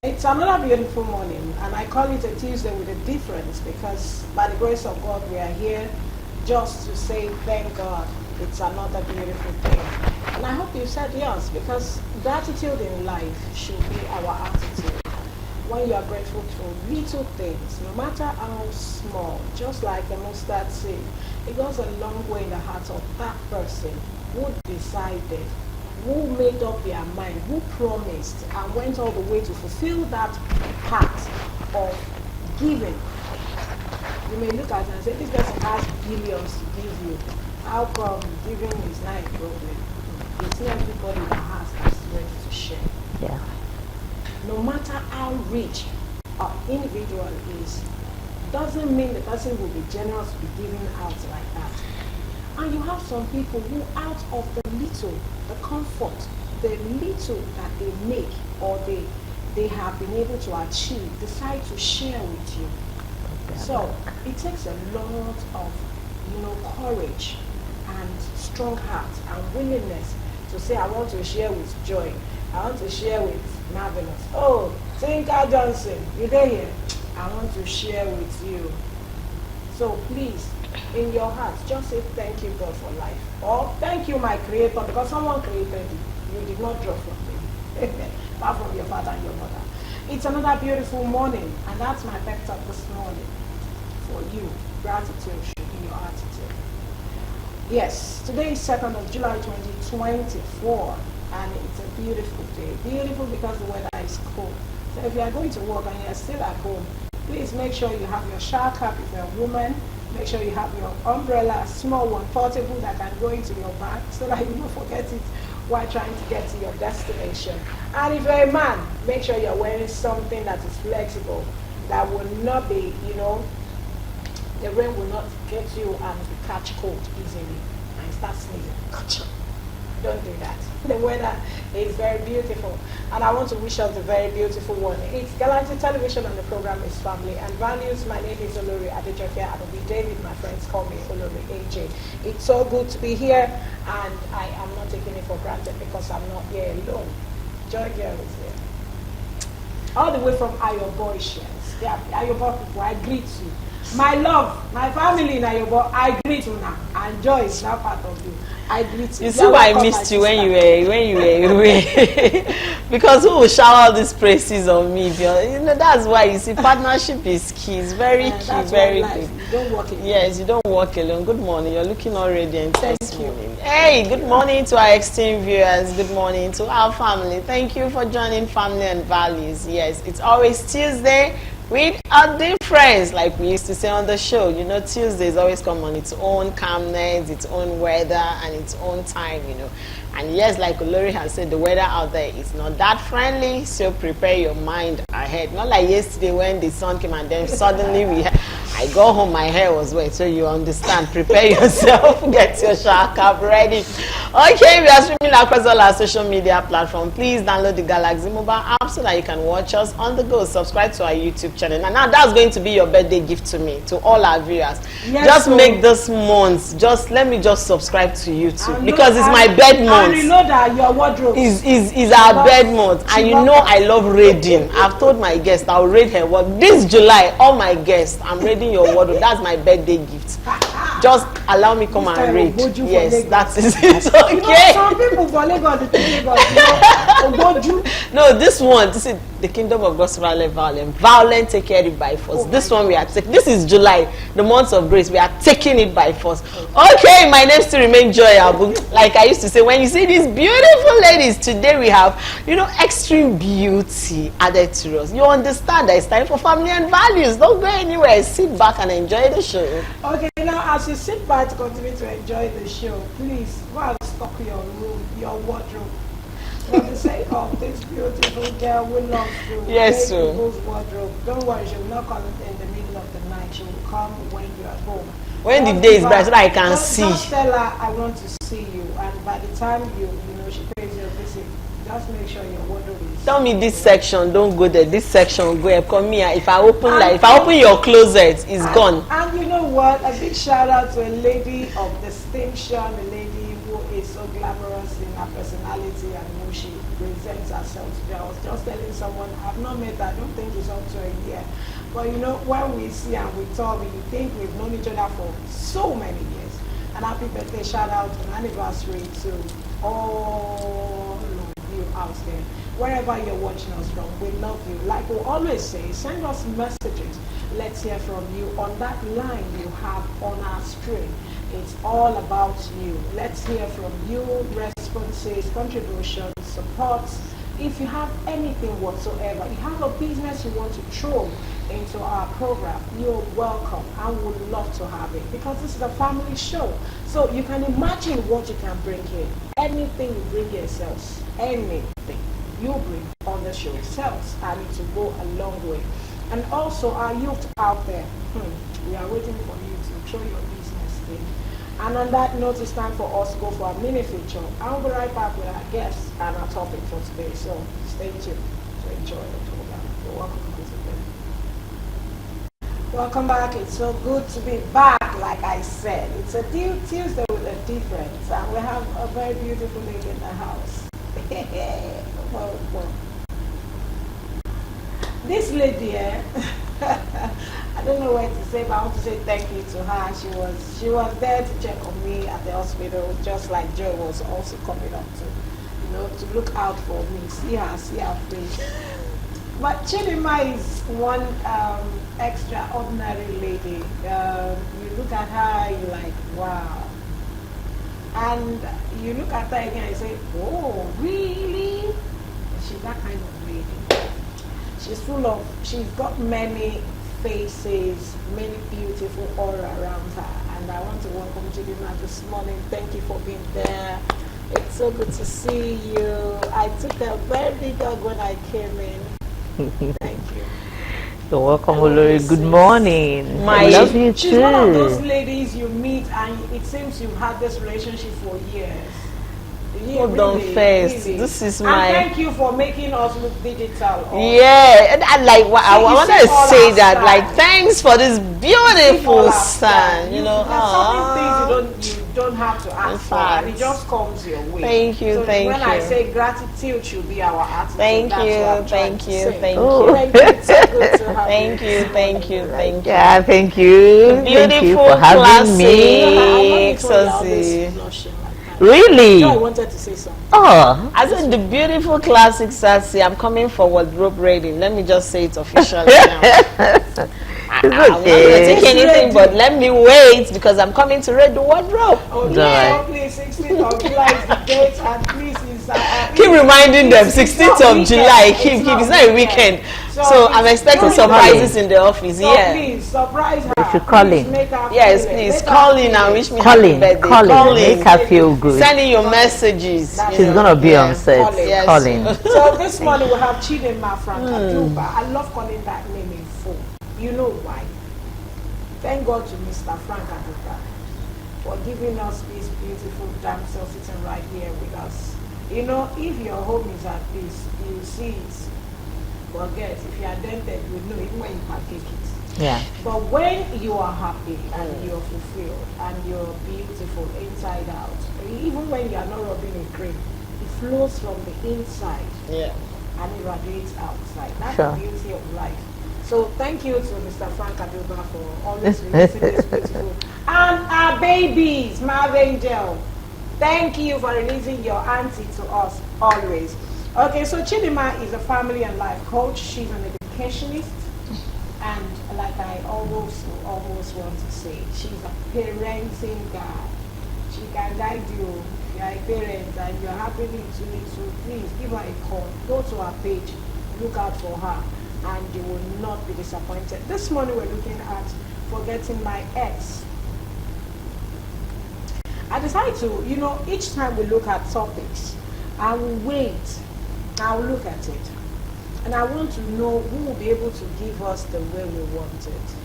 It's another beautiful morning, and I call it a Tuesday with a difference because by the grace of God, we are here just to say thank God. It's another beautiful day. And I hope you said yes, because gratitude in life should be our attitude. When you are grateful for little things, no matter how small, just like a mustard seed, it goes a long way in the heart of that person who decided, who made up their mind, who promised and went all the way to fulfill that part of giving. You may look at it and say, this person has billions to give you. How come giving is not a problem? It's not everybody that has that's ready to share. Yeah. No matter how rich an individual is, doesn't mean the person will be generous to be giving out like that. And you have some people who, out of the little, the comfort, the little that they make or they have been able to achieve, decide to share with you. So it takes a lot of, courage and strong heart and willingness to say, I want to share with Joy. I want to share with Marvelous. Oh, Tinker Johnson, you're here. I want to share with you. So please, in your heart, just say thank you, God, for life. Or thank you, my Creator, because someone created you. You did not drop from me. Apart from your father and your mother. It's another beautiful morning, and that's my pep talk this morning for you. Gratitude should be your attitude. Yes, today is 2nd of July 2024, and it's a beautiful day. Beautiful because the weather is cool. So if you are going to work and you are still at home, please make sure you have your shower cap if you're a woman. Make sure you have your umbrella, small one, portable, that can go into your bag so that you don't forget it while trying to get to your destination. And if you're a man, make sure you're wearing something that is flexible, that will not be, the rain will not get you and catch cold easily and start sneezing. Don't do that. The weather is very beautiful, and I want to wish us a very beautiful one. It's Galaxy Television, and the program is Family and Values. My name is Olori Adejoke Adobe David. My friends call me Olori AJ. It's so good to be here, and I am not taking it for granted because I'm not here alone. Joy Girl is here, all the way from Ayobo Shares. Yeah, Ayobo people, I greet you. My love, my family in Ayobo, I greet you now. And Joy is now part of you. I greet you. You see why I missed you when you were away. Because who will shower these praises on me? That's why you see partnership is key. It's very key, very good. You don't work alone. Yes, you don't work alone. Good morning. You're looking all radiant. Thank you. Morning. Hey, good morning to our esteemed viewers. Good morning to our family. Thank you for joining Family and Values. Yes, it's always Tuesday with a difference, like we used to say on the show. Tuesdays always come on its own calmness, its own weather, and its own time, And yes, like Olori has said, the weather out there is not that friendly, so prepare your mind ahead. Not like yesterday when the sun came and then suddenly I got home, my hair was wet, so you understand. Prepare yourself, get your shower cap ready. Okay, we are streaming across all our social media platforms. Please download the Galaxy mobile app so that you can watch us on the go. Subscribe to our YouTube channel. And now that's going to be your birthday gift to me, to all our viewers. Yes, just make this month, let me subscribe to YouTube because it's my bed month. And you know that your wardrobe is our bed month, and I love raiding. I've told my guests I'll raid her wardrobe this July. All my guests, I'm raiding your wardrobe. That's my birthday gift. Just allow me come and raid. Yes, that is it. Okay. Some people for Lagos, no, this is the Kingdom of God's violent. Violent, take care of it by force. This one we are taking. This is July, the month of grace. We are taking it by force. Okay, my name still remains Joy Abu. Like I used to say, when you see these beautiful ladies, today we have, extreme beauty added to us. You understand that it's time for Family and Values. Don't go anywhere. Sit back and enjoy the show. Okay, now as you sit back to continue to enjoy the show, please go and stock your room, your wardrobe. For the sake of this beautiful girl, we love to yes, make people's wardrobe. Don't worry, she will not come in the middle of the night. She will come when you are home. When the day is bright, so that I can see. Just tell her I want to see you, and by the time she pays your visit, just make sure your wardrobe is. Tell me this section, don't go there. This section, go. Come here. If I open your closet, it's gone. And you know what? A big shout out to a lady of distinction, a lady who is so glamorous in her personality and how she presents herself today. I was just telling someone, I've not met her, I don't think it's up to a year. But you know, when we see and we talk, we think we've known each other for so many years. And happy birthday, shout out on anniversary to all of you out there. Wherever you're watching us from, we love you. Like we always say, send us messages. Let's hear from you on that line you have on our screen. It's all about you. Let's hear from you, responses, contributions, supports. If you have anything whatsoever, you have a business you want to throw into our program, you're welcome. I would love to have it because this is a family show. So you can imagine what you can bring here. Anything you bring here sells. Anything you bring on the show sells, and it will go a long way. And also our youth out there, we are waiting for you to show your business thing. And on that note, it's time for us to go for a mini feature. I'll be right back with our guests and our topic for today. So stay tuned to enjoy the program. You're welcome to visit. Welcome back. It's so good to be back. Like I said, it's a Tuesday with a difference, and we have a very beautiful lady in the house. well. This lady, I don't know what to say, but I want to say thank you to her. She was there to check on me at the hospital, just like Joe was also coming up to look out for me, see her face. But Chidima is one extraordinary lady. You look at her, you're like, wow. And you look at her again and say, oh, really? She's that kind of lady. She's got many faces, many beautiful aura around her. And I want to welcome Chidima this morning. Thank you for being there. It's so good to see you. I took a very big hug when I came in. Thank you. You're welcome, Olori. Good morning. I love you too. She's one of those ladies you meet and it seems you've had this relationship for years. Hold on first. This is my. And thank you for making us look digital. Yeah, and I wanted to say that. Like, thanks for this beautiful sun. You know, some things you don't have to ask for, and it just comes your way. Thank you, so thank you. When I say gratitude should be our attitude. Thank you. Thank you. It's so good to have thank you. Yeah, thank you. Beautiful, thank you for having me. Really? No, I wanted to say something. Oh. As in the beautiful classic Sassy, I'm coming for wardrobe rating. Let me just say it officially now. I'm not going to take anything, but let me wait because I'm coming to raid the wardrobe. Oh, yeah, please, 16th of July is the date, and please, keep reminding them, 16th of July, keep, it's not a weekend. So I'm expecting surprises in the office, so please, surprise her. You should call in. Yes, please, call in and wish me happy birthday. Call in, make her feel good. Send in your messages. She's going to be on set. Yes. Call in. So this morning we have Chidima Frank Aduba. I love calling that name in full. You know why? Thank God to Mr. Frank Aduba for giving us this beautiful damsel sitting right here with us. You know, if your home is at peace, you see it. Forget, if you are dented, you know even when you partake it. Yeah. But when you are happy and you're fulfilled and you're beautiful inside out, even when you are not rubbing a cream, it flows from the inside and it radiates outside. That's the beauty of life. So thank you to Mr. Frank Aduba for always releasing this beautiful. And our babies, Marv Angel, thank you for releasing your auntie to us always. Okay, so Chidima is a family and life coach. She's an educationist, and like I almost want to say, she's a parenting guide. She can guide you. If you are a parent and you're happening to me, so please give her a call. Go to her page, look out for her, and you will not be disappointed. This morning we're looking at forgetting my ex. I decided to, each time we look at topics, I will wait. I'll look at it. And I want to know who will be able to give us the way we want it.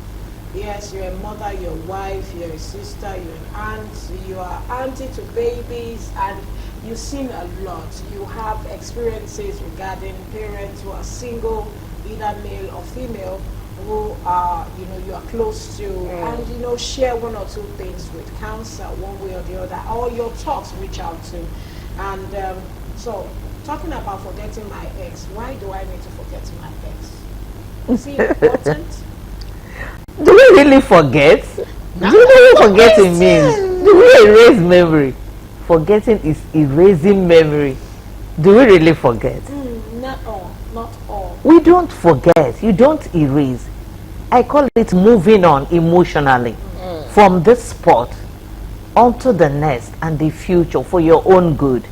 Yes, you're a mother, you're a wife, you're a sister, you're an aunt, you are auntie to babies, and you've seen a lot. You have experiences regarding parents who are single, either male or female, who are, you are close to, and, share one or two things with counsel, one way or the other, or your thoughts reach out to. And so, talking about forgetting my ex, why do I need to forget my ex? Is it important? Do we really forget? Do you know what forgetting means? Do we erase memory? Forgetting is erasing memory. Do we really forget? Not all, not all. We don't forget. You don't erase. I call it moving on emotionally from this spot onto the next and the future for your own good.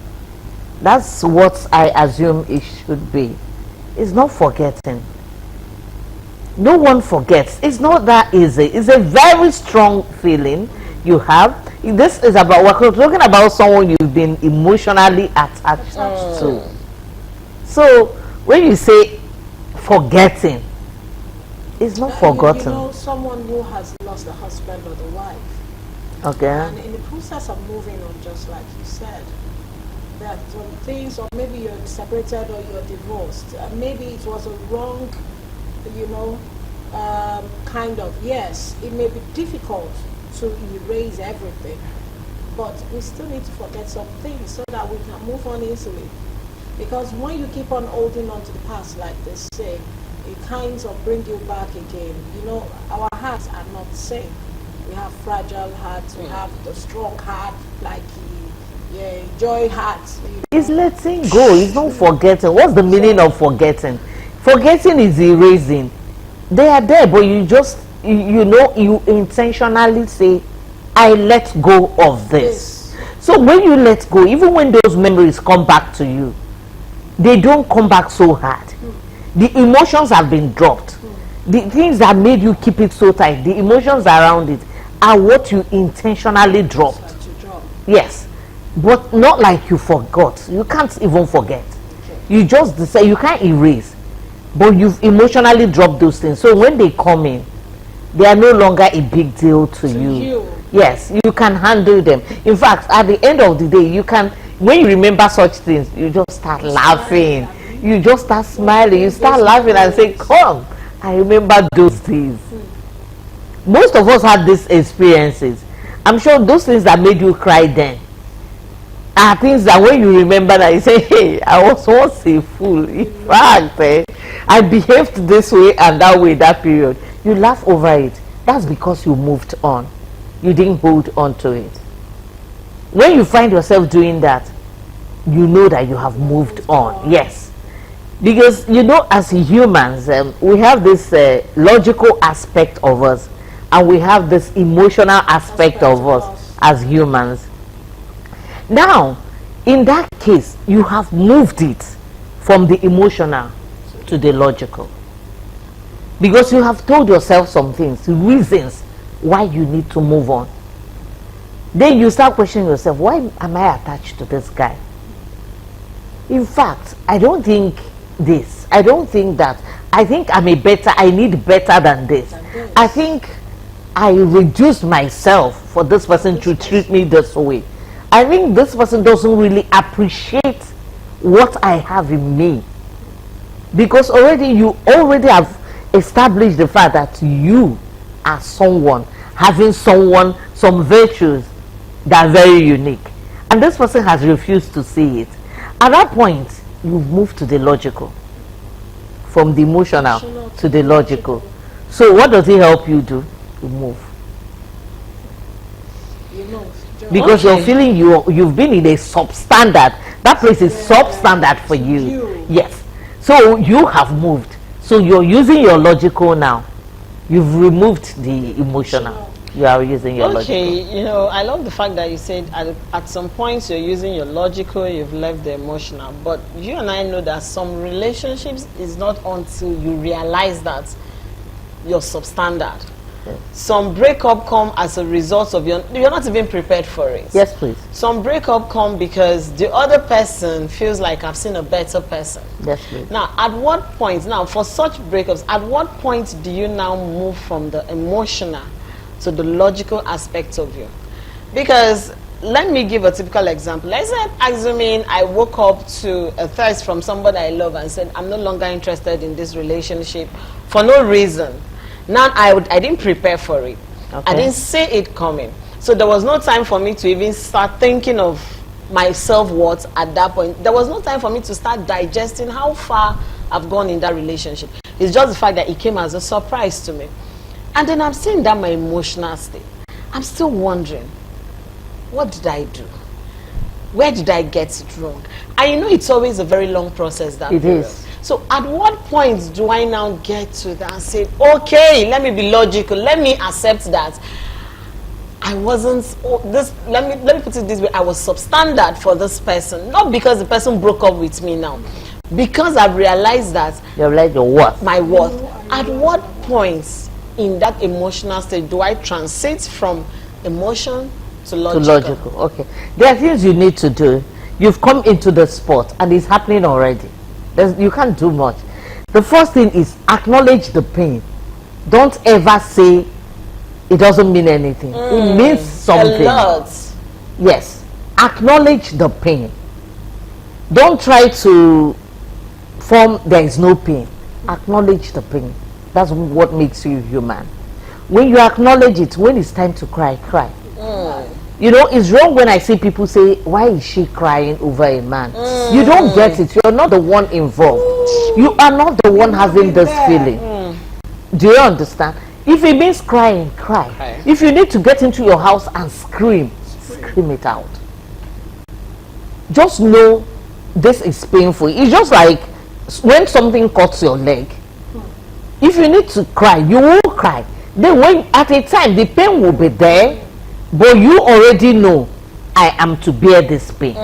That's what I assume it should be. It's not forgetting. No one forgets. It's not that easy. It's a very strong feeling you have. This is about, we're talking about someone you've been emotionally attached to. So when you say forgetting, it's not forgotten. Someone who has lost a husband or the wife. Okay. And in the process of moving on, just like you said, there are some things, or maybe you're separated or you're divorced. Maybe it was a wrong, kind of, yes, it may be difficult to erase everything, but we still need to forget some things so that we can move on easily. Because when you keep on holding on to the past, like they say, it kind of brings you back again. Our hearts are not the same. We have fragile hearts, we have the strong heart, like joy hearts. It's letting go, it's not forgetting. What's the meaning of forgetting? Forgetting is erasing. They are there, but you just, you intentionally say, I let go of this. So when you let go, even when those memories come back to you, they don't come back so hard. The emotions have been dropped. The things that made you keep it so tight, the emotions around it, are what you intentionally dropped. Yes, but not like you forgot. You can't even forget. You just decide, you can't erase, but you've emotionally dropped those things. So when they come in, they are no longer a big deal to you. Yes, you can handle them. In fact, at the end of the day, you can, when you remember such things, you just start laughing. You just start smiling. You start laughing and say, come, I remember those days. Most of us had these experiences. I'm sure those things that made you cry then are things that when you remember that you say, hey, I was once a fool. In fact, I behaved this way and that way that period. You laugh over it. That's because you moved on. You didn't hold on to it. When you find yourself doing that, you know that you have moved on. Yes. Because, as humans, we have this logical aspect of us, and we have this emotional aspect of us as humans. Now, in that case, you have moved it from the emotional to the logical. Because you have told yourself some things, reasons why you need to move on. Then you start questioning yourself, why am I attached to this guy? In fact, I don't think this. I don't think that. I think I need better than this. I think I reduced myself for this person to treat me this way. I think this person doesn't really appreciate what I have in me. Because you already have established the fact that you are someone, having some virtues that are very unique. And this person has refused to see it. At that point, you've moved to the logical. From the emotional to the logical. So what does it help you do? You move. Because you're feeling you've been in a substandard. That place is substandard for you. Yes. So you have moved. So you're using your logical now. You've removed the emotional. You are using your logical. Okay, I love the fact that you said at some points you're using your logical, you've left the emotional. But you and I know that some relationships is not until you realize that you're substandard. Yes. Some breakup come as a result of you're not even prepared for it. Yes, please. Some breakup come because the other person feels like I've seen a better person. Yes, please. Now, at what point, for such breakups, at what point do you now move from the emotional to the logical aspect of you? Because let me give a typical example. Let's say, assuming I woke up to a thirst from somebody I love and said, I'm no longer interested in this relationship for no reason. Now I didn't prepare for it. Okay. I didn't see it coming. So there was no time for me to even start thinking of my self-worth at that point. There was no time for me to start digesting how far I've gone in that relationship. It's just the fact that it came as a surprise to me. And then I'm seeing that my emotional state. I'm still wondering, what did I do? Where did I get it wrong? And you know, it's always a very long process, that It period. is. So at what point do I now get to that and say, okay, let me be logical, let me accept that I wasn't, let me put it this way, I was substandard for this person, not because the person broke up with me now, because I've realized that You realize your worth. my worth. At what point in that emotional state do I transit from emotion to To logical? logical. Okay. There are things you need to do. You've come into the sport and it's happening already. You can't do much. The first thing is acknowledge the pain. Don't ever say it doesn't mean anything. It means something. A lot. Yes. Acknowledge the pain. Don't try to form there is no pain. Acknowledge the pain. That's what makes you human. When you acknowledge it, when it's time to cry, cry. You know, it's wrong when I see people say, why is she crying over a man? You don't get it. You're not the one involved. You are not the one having this feeling. Do you understand? If it means crying, cry. Okay. If you need to get into your house and scream, scream it out. Just know this is painful. It's just like when something cuts your leg. If you need to cry, you will cry. Then when at a time the pain will be there, but you already know I am to bear this pain.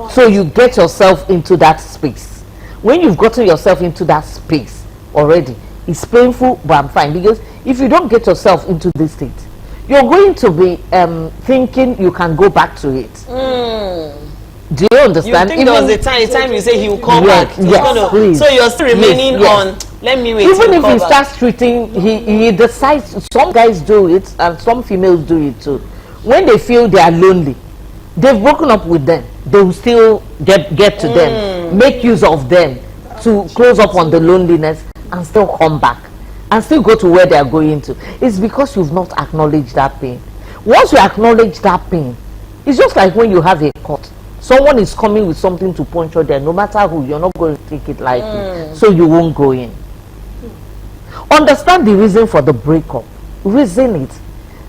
So you get yourself into that space. When you've gotten yourself into that space already, it's painful, but I'm fine. Because if you don't get yourself into this state, you're going to be thinking you can go back to it. Do you You understand? think there was a time you say he will come Yes, back. He's yes, gonna- please. so you're still remaining Yes. on, let me wait Even till if come he back. starts treating, he decides, some guys do it and some females do it too. When they feel they are lonely, they've broken up with them, they will still get to them, make use of them to close up on the loneliness and still come back and still go to where they are going to. It's because you've not acknowledged that pain. Once you acknowledge that pain, it's just like when you have a cut. Someone is coming with something to puncture there, no matter who, you're not going to take it lightly, so you won't go in. Understand the reason for the breakup. Reason it.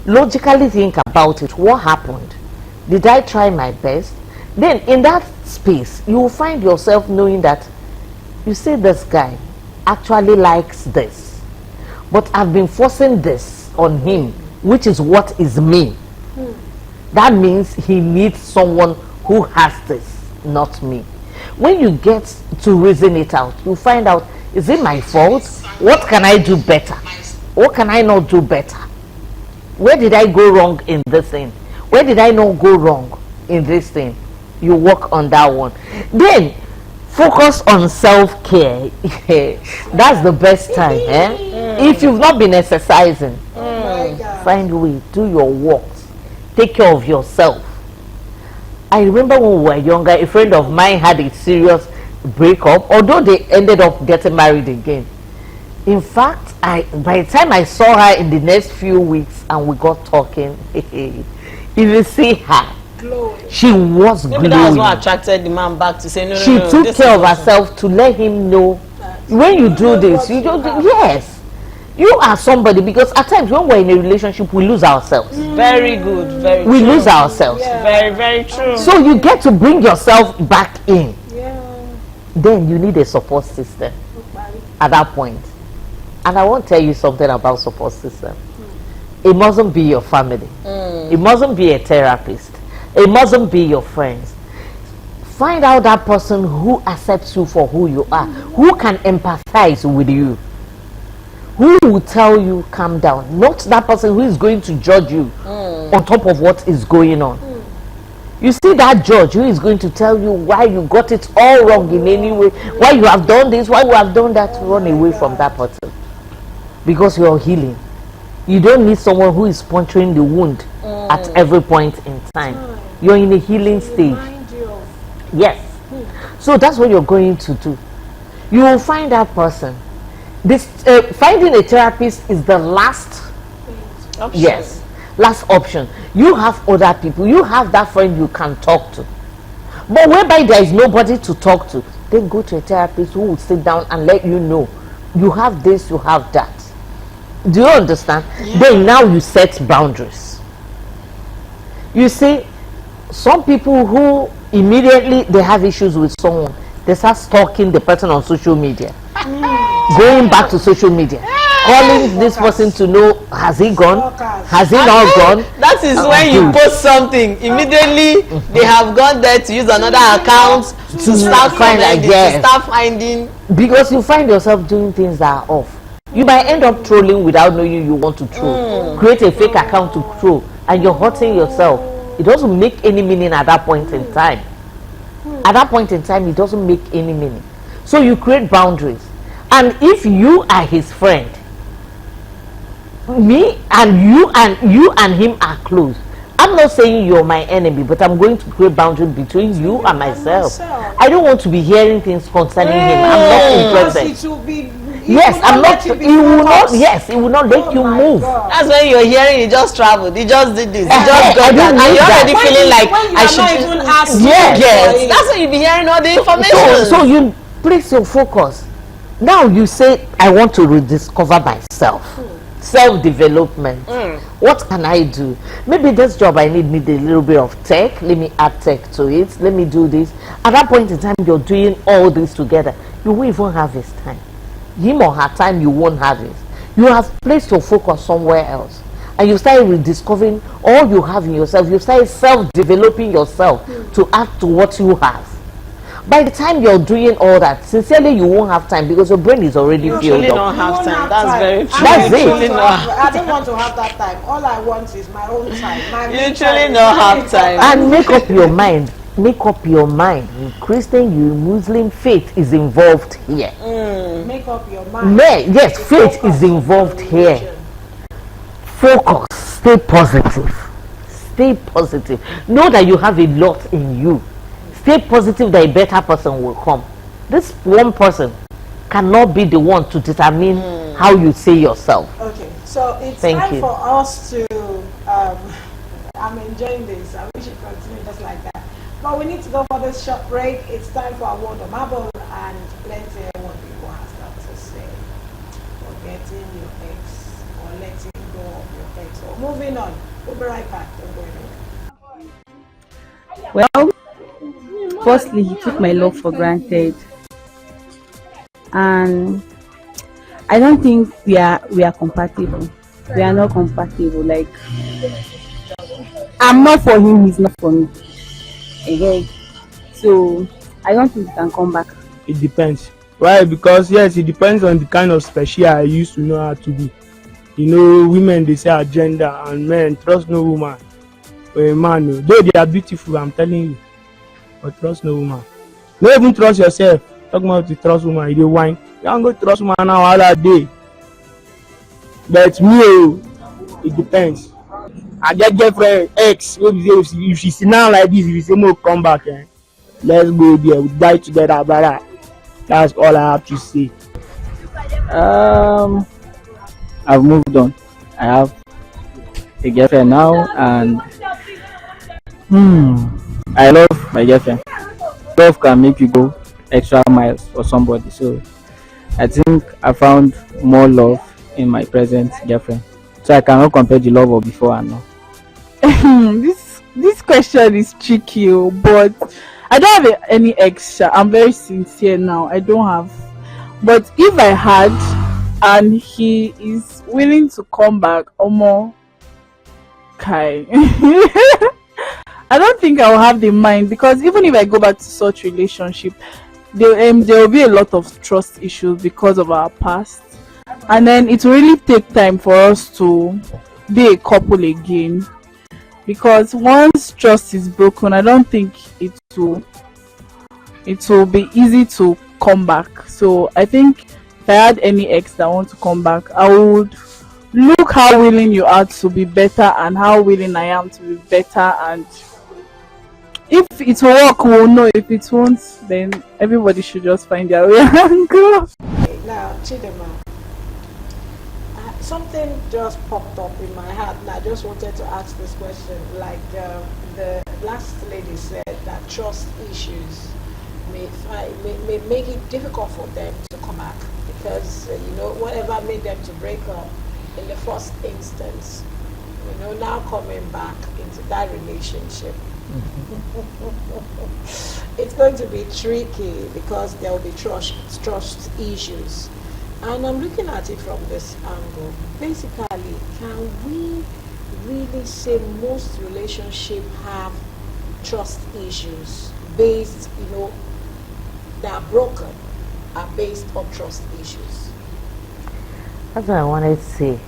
Logically think about it. What happened? Did I try my best? Then in that space, you will find yourself knowing that you see this guy actually likes this, but I've been forcing this on him, which is what is me. That means he needs someone who has this, not me. When you get to reason it out, you find out, is it my fault? What can I do better? What can I not do better? Where did I go wrong in this thing? Where did I not go wrong in this thing? You work on that one. Then focus on self-care. That's the best time. If you've not been exercising, find a way, do your walks, take care of yourself. I remember when we were younger, a friend of mine had a serious breakup, although they ended up getting married again. In fact, by the time I saw her in the next few weeks and we got talking, if you see her, she was Maybe that was what glowing. attracted the man back to say, no, She no, took this care is of not- herself to let him know, when you do this, you don't, yes, you are somebody, because at times when we're in a relationship, we lose ourselves. Very good, very We true. lose ourselves. Very, very true. So you get to bring yourself back in. Yeah. Then you need a support system at that point. And I want to tell you something about support system. It mustn't be your family. It mustn't be a therapist. It mustn't be your friends. Find out that person who accepts you for who you are, who can empathize with you, who will tell you calm down, not that person who is going to judge you on top of what is going on. You see that judge who is going to tell you why you got it all wrong in any way, why you have done this, why you have done that. Run away from that person, because you're healing. You don't need someone who is puncturing the wound at every point in time. You're in a healing stage. Remind you of Yes. So that's what you're going to do. You will find that person. This finding a therapist is the last Option. yes, last option. You have other people. You have that friend you can talk to. But whereby there is nobody to talk to, then go to a therapist who will sit down and let you know you have this, you have that. Do you understand? Yeah. Then now you set boundaries. You see, some people who immediately they have issues with someone, they start stalking the person on social media, going back to social media, calling this person to know, has he gone, has he not gone. That is when you post something, immediately they have gone there to use another account to start finding, to start finding. Because you find yourself doing things that are off. You might end up trolling without knowing you want to troll. Create a fake account to troll, and you're hurting yourself. It doesn't make any meaning at that point in time. At that point in time, it doesn't make any meaning. So you create boundaries. And if you are his friend, me and you and him are close, I'm not saying you're my enemy, but I'm going to create boundaries between you and myself. I don't want to be hearing things concerning him. I'm not interested. Yes, I'm not. He will not. Yes, he will not let you move. That's when you're hearing he just traveled, he just did this, he just got that, and you're already feeling like I should even ask. Yes, that's when you be hearing all the information. So you place your focus. Now you say, I want to rediscover myself. Self-development. What can I do? Maybe this job I need a little bit of tech. Let me add tech to it. Let me do this. At that point in time, you're doing all this together. You won't even have his time. Him or her time, you won't have it. You have placed your focus somewhere else, and you start rediscovering all you have in yourself. You start self-developing yourself to add to what you have. By the time you're doing all that, sincerely, you won't have time because your brain is already filled truly up. don't have time. That's very true. That's it. I don't want to have that time. All I want is my own time. You truly don't have time. And make up your mind. Make up your mind. You Christian, you Muslim, faith is involved here. Make up your mind. Yes, faith is involved here. Focus. Stay positive. Stay positive. Know that you have a lot in you. Stay positive that a better person will come. This one person cannot be the one to determine how you see yourself. Okay, so it's Thank time you. for us to. I'm enjoying this. I wish it continued just like that. But we need to go for this short break. It's time for a word of marble, and let's hear what people have got to say. Forgetting your ex or letting go of your ex. So moving on. We'll be right back. Don't go anywhere. Well, firstly, he took my love for granted, and I don't think we are compatible. We are not compatible. Like, I'm not for him, he's not for me. Okay, so I don't think he can come back. It depends. Why? Because yes, it depends on the kind of special I used to know how to be. You know, women, they say agenda, and men trust no woman. Or a man, though they are beautiful, I'm telling you, but trust no woman. Don't even trust yourself. Talk about to trust woman, you dey whine. You don't go trust woman now all that day. But me, it depends. I get girlfriend ex. If she sit down like this, if you say no, come back, let's go there. We die together, brother. That's all I have to say. I've moved on. I have a girlfriend now, and I love my girlfriend. Love can make you go extra miles for somebody. So I think I found more love in my present girlfriend. So I cannot compare the love of before and now. This question is tricky, but I don't have any ex. I'm very sincere now. I don't have. But if I had, and he is willing to come back, Omo Kai, I don't think I'll have the mind, because even if I go back to such relationship, there will be a lot of trust issues because of our past, and then it will really take time for us to be a couple again. Because once trust is broken, I don't think it will be easy to come back. So I think if I had any ex that want to come back, I would look how willing you are to be better and how willing I am to be better, and if it will work, we'll know. If it won't, then everybody should just find their way and go. Now, Chidema, something just popped up in my heart, and I just wanted to ask this question. Like the last lady said, that trust issues may make it difficult for them to come back because whatever made them to break up in the first instance, now coming back into that relationship. It's going to be tricky because there will be trust issues. And I'm looking at it from this angle. Basically, can we really say most relationships have trust issues based, they are broken, are based on trust issues? That's what I wanted to say.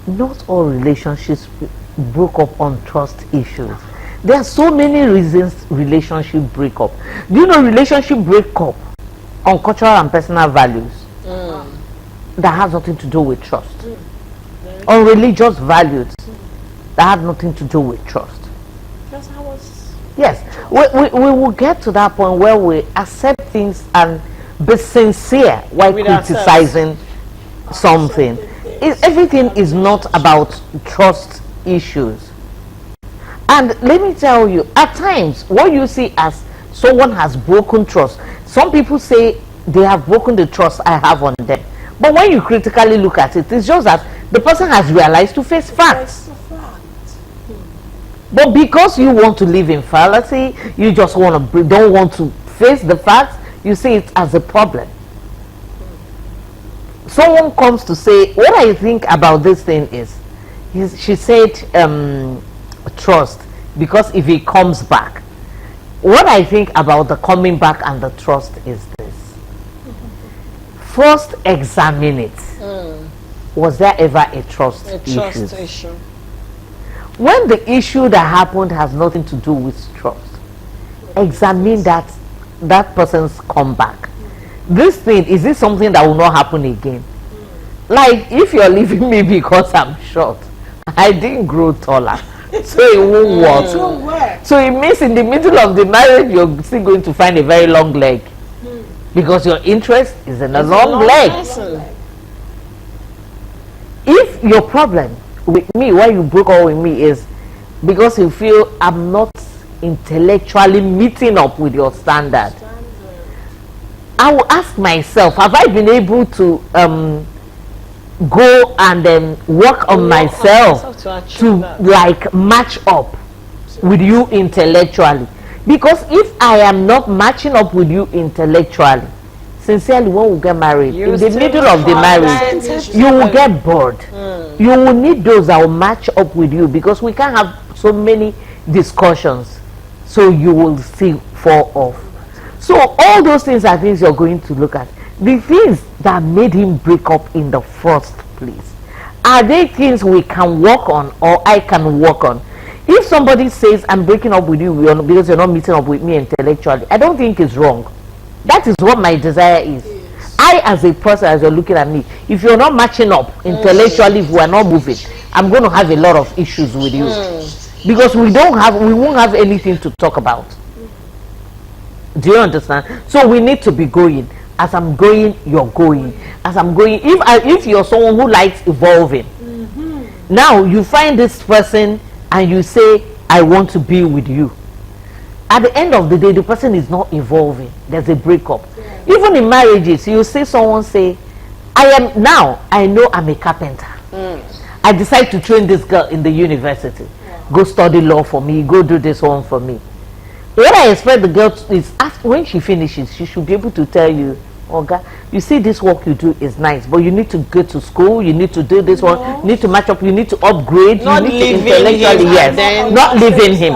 Not all relationships broke up on trust issues. There are so many reasons relationships break up. Do you know relationship break up on cultural and personal values? That has nothing to do with trust. On religious values that have nothing to do with trust. That's how it's... Yes, we will get to that point where we accept things and be sincere while With criticizing something. Everything is not about trust issues. And let me tell you, at times, what you see as someone has broken trust, some people say they have broken the trust I have on them. But when you critically look at it, it's just that the person has realized to face facts. But because you want to live in fallacy, you just don't want to face the facts, you see it as a problem. Someone comes to say, what I think about this thing is, she said trust, because if he comes back, what I think about the coming back and the trust is this. First, examine it. Was there ever a trust issue? When the issue that happened has nothing to do with trust, examine that person's comeback. This thing, is this something that will not happen again? Like, if you're leaving me because I'm short, I didn't grow taller, so it won't work. So it means in the middle of the marriage, you're still going to find a very long leg. Because your interest is in a long leg. If your problem with me, why you broke up with me, is because you feel I'm not intellectually meeting up with your standard, I will ask myself, have I been able to go and work on myself to like match up with you intellectually? Because if I am not matching up with you intellectually, sincerely, when we get married, in the middle of the marriage, you will get bored. You will need those that will match up with you, because we can't have so many discussions, so you will still fall off. So all those things are things you're going to look at. The things that made him break up in the first place, are they things we can work on, or I can work on? If somebody says, I'm breaking up with you because you're not meeting up with me intellectually, I don't think it's wrong. That is what my desire is. I, as a person, as you're looking at me, if you're not matching up intellectually, if we're not moving, I'm going to have a lot of issues with you. Because we won't have anything to talk about. Do you understand? So we need to be going. As I'm going, you're going. As I'm going, if you're someone who likes evolving, now you find this person and you say, I want to be with you. At the end of the day, the person is not evolving. There's a breakup. Even in marriages, you see someone say, I know I'm a carpenter. I decide to train this girl in the university. Go study law for me. Go do this one for me. What I expect the girl to is, when she finishes, she should be able to tell you, Oga, you see this work you do is nice, but you need to go to school, you need to do this one, you need to match up, you need to upgrade, not you need to intellectually, yes, not leaving him.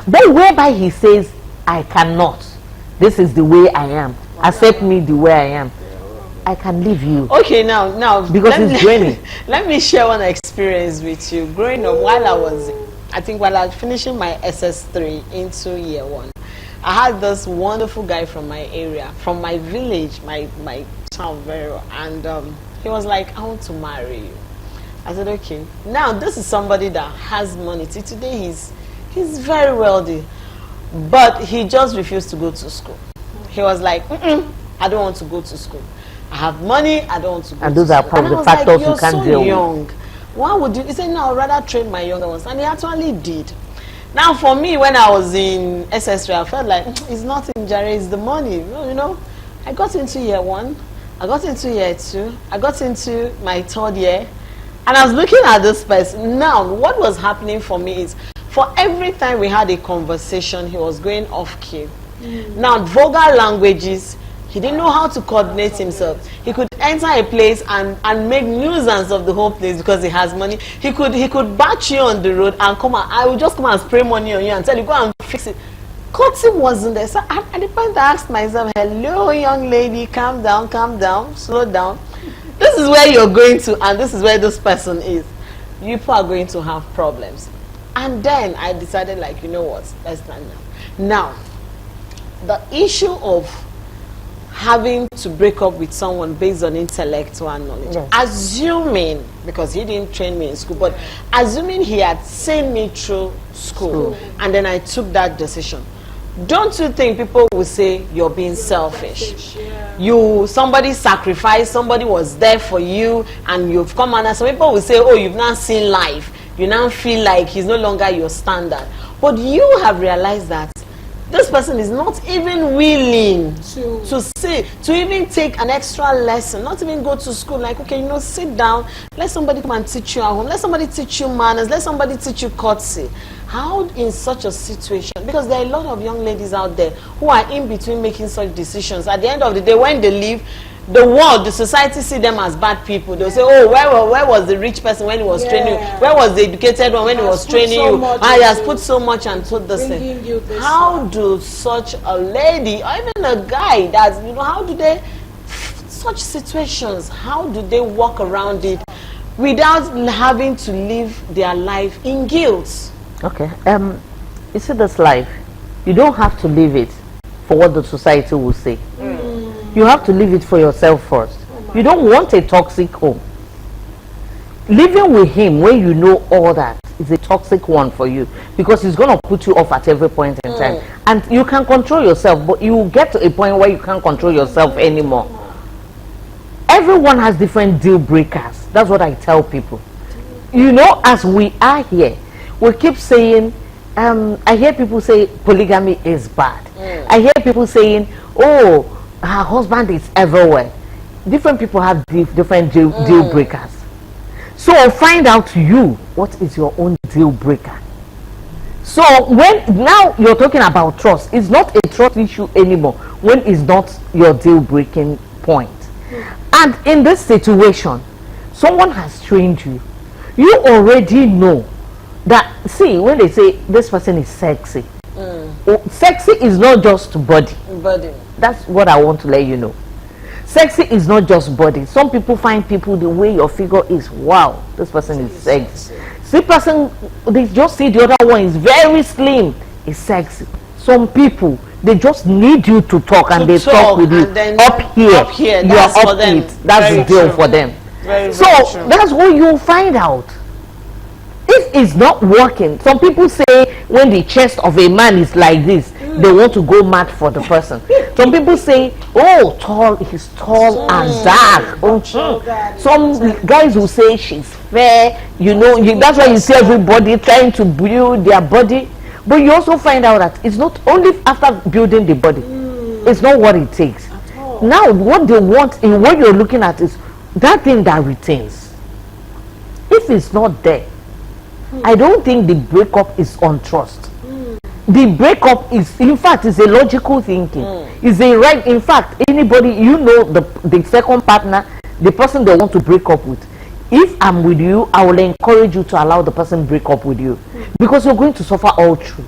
But whereby he says, I cannot, this is the way I am, accept me the way I am, I can leave you. Okay, now because it's draining. Let me share one experience with you. Growing up, while I was finishing my SS3 into year 1, I had this wonderful guy from my area, from my village, my town, very well, and he was like, I want to marry you. I said, okay. Now this is somebody that has money. Today he's very wealthy, but he just refused to go to school. He was like, I don't want to go to school. I have money, I don't want to go and to those school. are probably the factors you can't deal with. Young. Why would you? He said, no, I'd rather train my younger ones. And he actually did. Now, for me, when I was in SS3, I felt like, it's not in Jare, it's the money. You know, I got into year 1, I got into year 2, I got into my 3rd year, and I was looking at this person. Now, what was happening for me is, for every time we had a conversation, he was going off key. Now, vulgar languages, he didn't know how to coordinate himself. He could enter a place and make nuisance of the whole place because he has money. He could batch you on the road and come and I would just come and spray money on you and tell you, go and fix it. Courtesy wasn't there. So at the point I asked myself, hello, young lady, calm down, slow down. This is where you're going to, and this is where this person is. You people are going to have problems. And then I decided, like, you know what, let's stand now. Now, the issue of having to break up with someone based on intellectual knowledge, yes. Assuming, because he didn't train me in school, but assuming he had seen me through school, and then I took that decision, don't you think people will say you're being selfish? Somebody sacrificed, somebody was there for you, and you've come, and some people will say, oh, you've not seen life, you now feel like he's no longer your standard. But you have realized that this person is not even willing to even take an extra lesson, not even go to school. Like, okay, you know, sit down, let somebody come and teach you at home, let somebody teach you manners, let somebody teach you courtesy. How in such a situation? Because there are a lot of young ladies out there who are in between making such decisions. At the end of the day, when they leave, the world, the society see them as bad people. They'll say, oh, where was the rich person when he was training you? Where was the educated one when he was training you? He has put so much and told the same. How do such a lady, or even a guy, that, you know, how do they, such situations, how do they walk around it without having to live their life in guilt? Okay. You see, this life, you don't have to live it for what the society will say. You have to live it for yourself first. You don't want a toxic home. Living with him when you know all that is a toxic one for you, because he's going to put you off at every point in time. And you can control yourself, but you will get to a point where you can't control yourself anymore. Everyone has different deal breakers. That's what I tell people. You know, as we are here, we keep saying, I hear people say polygamy is bad. I hear people saying, oh, her husband is everywhere. Different people have different deal breakers. So find out you, what is your own deal breaker. So when now you're talking about trust, it's not a trust issue anymore when it's not your deal breaking point. And in this situation, someone has trained you. You already know that, see, when they say this person is sexy, sexy is not just body. That's what I want to let you know. Sexy is not just body. Some people find people, the way your figure is, wow, this person is sexy. See, person, they just see the other one is very slim, is sexy. Some people, they just need you to talk, and they talk with you up here. You are up it. That's the deal for them. So that's what you'll find out. If it's not working, some people say when the chest of a man is like this, they want to go mad for the person. Some people say, oh, tall, he's tall and dark. Oh, some guys will say she's fair. You know, that's why you see everybody trying to build their body. But you also find out that it's not only after building the body, it's not what it takes. Now, what they want and what you're looking at is that thing that retains. If it's not there, I don't think the breakup is on trust. The breakup is, in fact, is a logical thinking. Is a right. In fact, anybody, you know, the second partner, the person they want to break up with. If I'm with you, I will encourage you to allow the person break up with you, because you're going to suffer all through.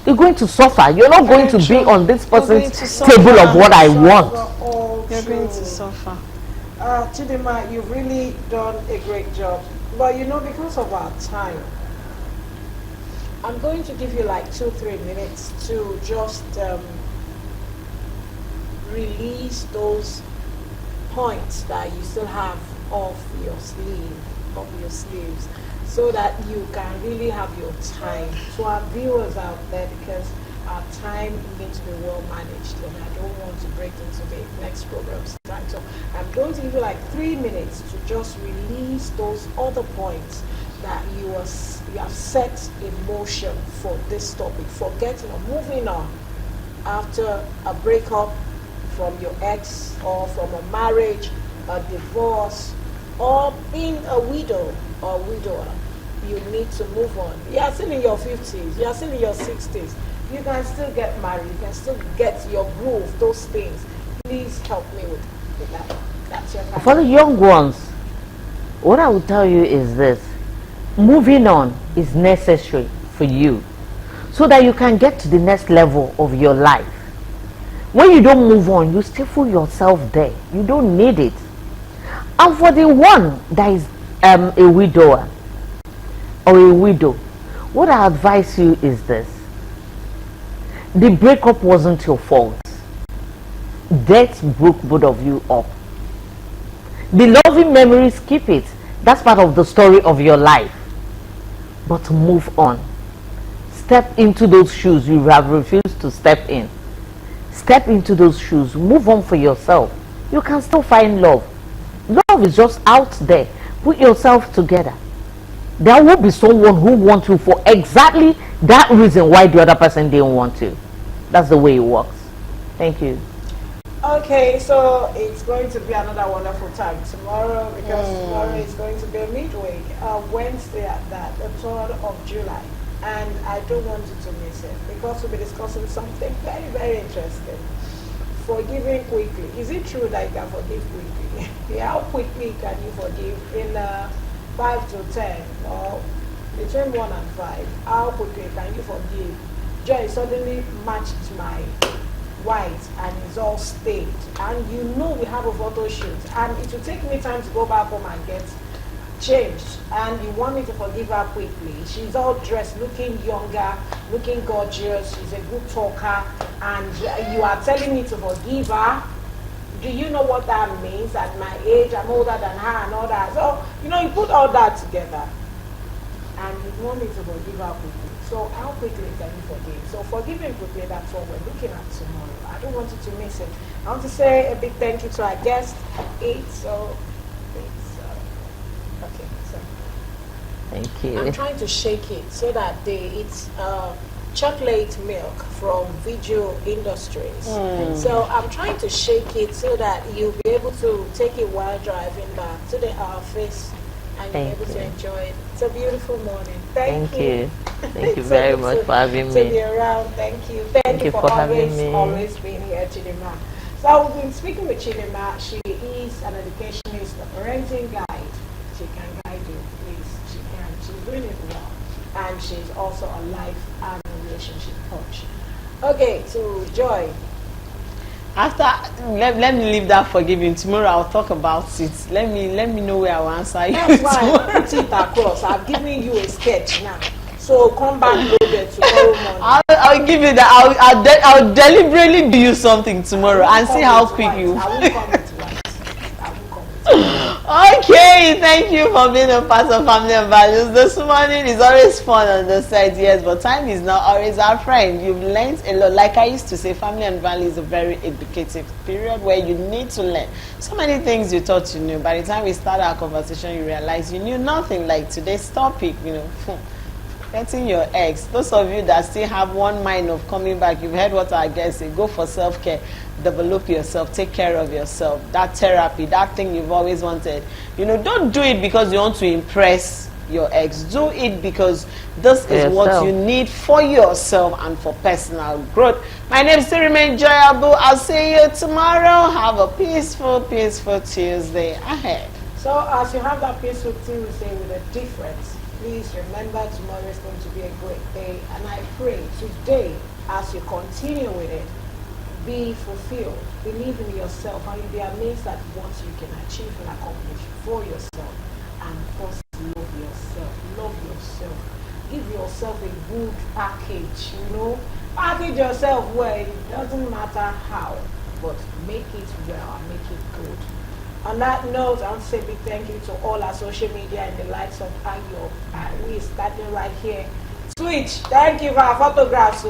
You're going to suffer. You're not going to be on this person's table of what I want. You're going to suffer. Chidima, you've really done a great job. But you know, because of our time, I'm going to give you like 2-3 minutes to just release those points that you still have off your sleeves, so that you can really have your time. To our viewers out there, because our time needs to be well managed, and I don't want to break into the next program. time. So I'm going to give you like 3 minutes to just release those other points that you have set in motion for this topic, forgetting or moving on after a breakup from your ex, or from a marriage, a divorce, or being a widow or widower. You need to move on. You are still in your 50s, you are still in your 60s. You can still get married, you can still get your groove, those things. Please help me with that. That's your For the young ones, what I will tell you is this: moving on is necessary for you so that you can get to the next level of your life. When you don't move on, you stifle yourself there. You don't need it. And for the one that is a widower or a widow, what I advise you is this: the breakup wasn't your fault. Death broke both of you up. The loving memories, keep it. That's part of the story of your life. But move on. Step into those shoes you have refused to step in. Step into those shoes. Move on for yourself. You can still find love. Love is just out there. Put yourself together. There will be someone who wants you for exactly that reason why the other person didn't want you. That's the way it works. Thank you. Okay, so it's going to be another wonderful time tomorrow, because tomorrow is going to be a midweek, Wednesday at that, the 3rd of July. And I don't want you to miss it, because we'll be discussing something very, very interesting. Forgiving quickly. Is it true that you can forgive quickly? Yeah, how quickly can you forgive? In 5 to 10, or between 1 and 5, how quickly can you forgive? Joy suddenly matched my white and it's all stained, and you know we have a photo shoot, and it will take me time to go back home and get changed, and you want me to forgive her quickly. She's all dressed, looking younger, looking gorgeous, she's a good talker, and you are telling me to forgive her. Do you know what that means? At my age, I'm older than her and all that. So, you know, you put all that together, and you want me to forgive her quickly. So how quickly can you forgive? So forgiving quickly, that's what we're looking at tomorrow. I don't want you to miss it. I want to say a big thank you to our guest. Okay, so Thank you. I'm trying to shake it so that it's chocolate milk from Vigil Industries. So I'm trying to shake it so that you'll be able to take it while driving back to the office, and you'll be able to enjoy it. It's a beautiful morning. Thank you. Thank you very much for having To me. be around. Thank you. Thank you for having me. always being here, Chidima. So we've been speaking with Chidima. She is an educationist, a parenting guide. She can guide you, please. She can. She's doing it well. And she's also a life and relationship coach. Okay, so Joy. After, let me leave that forgiving. Tomorrow I'll talk about it. Let me know where I'll answer you. That's why I put it across. I've given you a sketch now. So come back loaded tomorrow morning. I'll give you that. I'll deliberately do you something tomorrow and see how quick you. I won't come with white. I won't come with white. Okay, thank you for being a part of Family and Values. This morning is always fun on the side, yes, but time is not always our friend. You've learned a lot. Like I used to say, Family and Values is a very educative period where you need to learn. So many things you thought you knew. By the time we start our conversation, you realize you knew nothing. Like today's topic, getting your ex. Those of you that still have one mind of coming back, you've heard what our guests say. Go for self-care. Develop yourself. Take care of yourself. That therapy, that thing you've always wanted. Don't do it because you want to impress your ex. Do it because this is what you need for yourself and for personal growth. My name is Sirima Enjoyable. I'll see you tomorrow. Have a peaceful Tuesday ahead. So as you have that peaceful Tuesday with a difference, please remember tomorrow is going to be a great day, and I pray today, as you continue with it, be fulfilled, believe in yourself, and you'll be amazed at what you can achieve and accomplish for yourself. And first, love yourself, give yourself a good package, package yourself well. It doesn't matter how, but make it well and make it good. On that note, I want to say a big thank you to all our social media and the likes of Ayo. We are starting right here. Twitch, thank you for our photographs.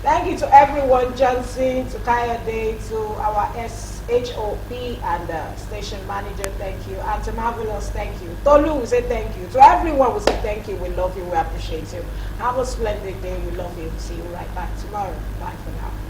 Thank you to everyone, Johnson, to Kayode, to our SHOP and station manager, thank you. And to Marvelous, thank you. Tolu, we say thank you. To everyone, we say thank you. We love you. We appreciate you. Have a splendid day. We love you. See you right back tomorrow. Bye for now.